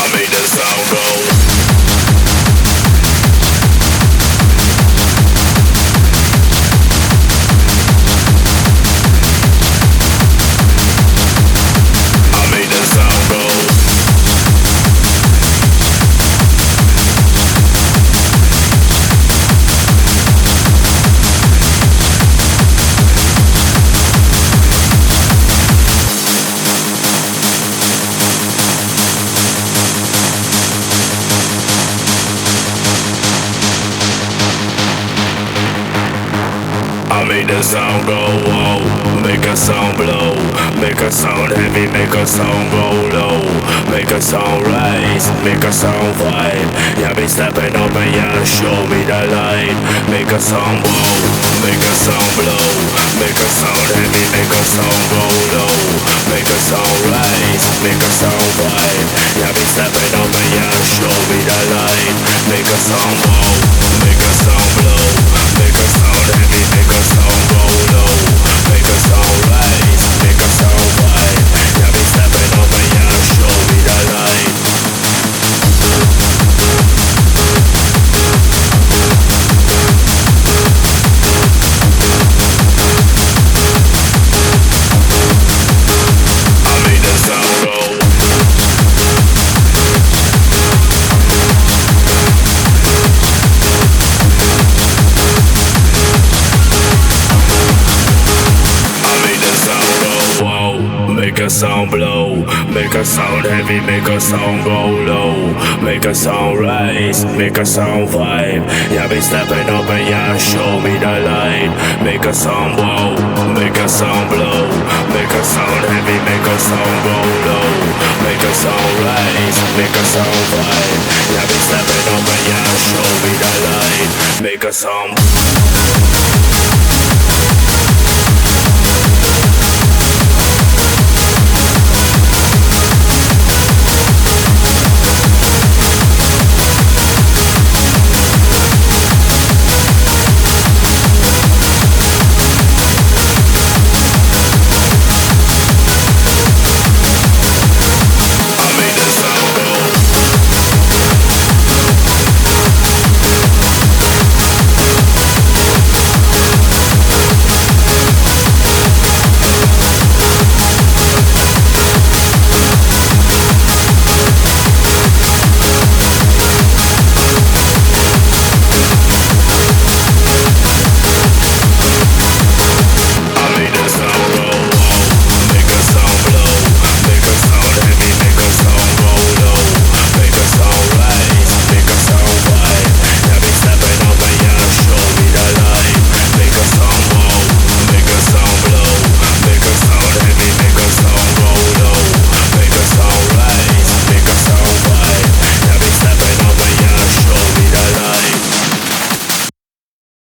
make the sound go. Make the sound go, whoa. Make a sound blow. Make a sound heavy, make a sound go low. Make a sound rise, make a sound vibe. Yeah, be stepping up and yeah, show me the light. Make a sound whoa, make a sound blow. Make a sound heavy, make a sound go low. Make a sound rise, make a sound vibe. Yeah, be stepping up and yeah, show me the light. Make a sound whoa, make a sound blow. Make a sound heavy, make a sound go low. Make a sound rise, make a sound vibe. Yeah, be stepping up and yeah, show me the light. I made the sound go. Make a sound blow, make a sound heavy, make a sound go low. Make a sound rise, make a sound vibe. Yeah, be stepping up and yeah, show me the light. Make a sound whoa, make a sound blow. Make a sound heavy, make a sound go low. Make a sound rise, make a sound vibe. Yeah, be stepping up and yeah, show me the light. Make a sound.